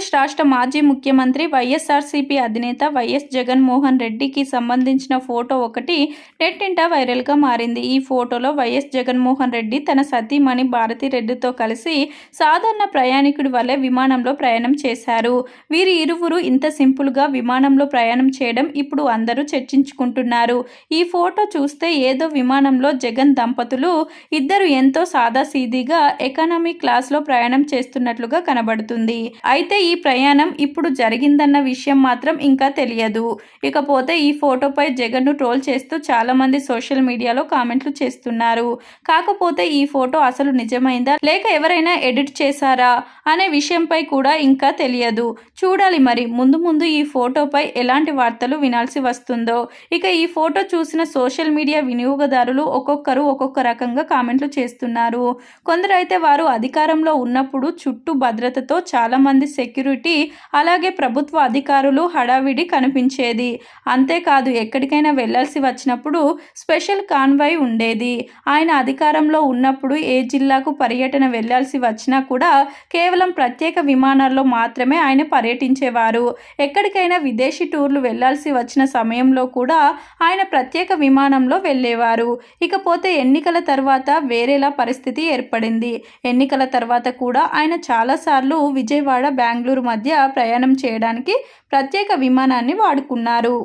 ఆంధ్రప్రదేశ్ రాష్ట్ర మాజీ ముఖ్యమంత్రి వైఎస్ఆర్సీపీ అధినేత వైఎస్ జగన్మోహన్ రెడ్డికి సంబంధించిన ఫోటో ఒకటి నెట్టింట వైరల్గా మారింది. ఈ ఫోటోలో వైఎస్ జగన్మోహన్ రెడ్డి తన సతీమణి భారతిరెడ్డితో కలిసి సాధారణ ప్రయాణికుడి వలె విమానంలో ప్రయాణం చేశారు. వీరి ఇరువురు ఇంత సింపుల్గా విమానంలో ప్రయాణం చేయడం ఇప్పుడు అందరూ చర్చించుకుంటున్నారు. ఈ ఫోటో చూస్తే ఏదో విమానంలో జగన్ దంపతులు ఇద్దరు ఎంతో సాదాసీదీగా ఎకానమీ క్లాస్లో ప్రయాణం చేస్తున్నట్లుగా కనబడుతుంది. అయితే ఈ ప్రయాణం ఇప్పుడు జరిగిందన్న విషయం మాత్రం ఇంకా తెలియదు. ఇకపోతే ఈ ఫోటోపై జగన్ను ట్రోల్ చేస్తూ చాలామంది సోషల్ మీడియాలో కామెంట్లు చేస్తున్నారు. కాకపోతే ఈ ఫోటో అసలు నిజమైందా లేక ఎవరైనా ఎడిట్ చేశారా అనే విషయంపై కూడా ఇంకా తెలియదు. చూడాలి మరి ముందు ముందు ఈ ఫోటోపై ఎలాంటి వార్తలు వినాల్సి వస్తుందో. ఇక ఈ ఫోటో చూసిన సోషల్ మీడియా వినియోగదారులు ఒక్కొక్కరు ఒక్కొక్క రకంగా కామెంట్లు చేస్తున్నారు. కొందరైతే వారు అధికారంలో ఉన్నప్పుడు చుట్టూ భద్రతతో చాలామంది సెక్యూరిటీ అలాగే ప్రభుత్వ అధికారులు హడావిడి కనిపించేది. అంతేకాదు ఎక్కడికైనా వెళ్లాల్సి వచ్చినప్పుడు స్పెషల్ కాన్వాయ్ ఉండేది. ఆయన అధికారంలో ఉన్నప్పుడు ఏ జిల్లాకు పర్యటన వెళ్లాల్సి వచ్చినా కూడా కేవలం ప్రత్యేక విమానాల్లో మాత్రమే ఆయన పర్యటించేవారు. ఎక్కడికైనా విదేశీ టూర్లు వెళ్లాల్సి వచ్చిన సమయంలో కూడా ఆయన ప్రత్యేక విమానంలో వెళ్ళేవారు. ఇకపోతే ఎన్నికల తర్వాత వేరేలా పరిస్థితి ఏర్పడింది. ఎన్నికల తర్వాత కూడా ఆయన చాలాసార్లు విజయవాడ బెంగళూరు మధ్య ప్రయాణం చేయడానికి ప్రత్యేక విమానాన్ని వాడుకున్నారు.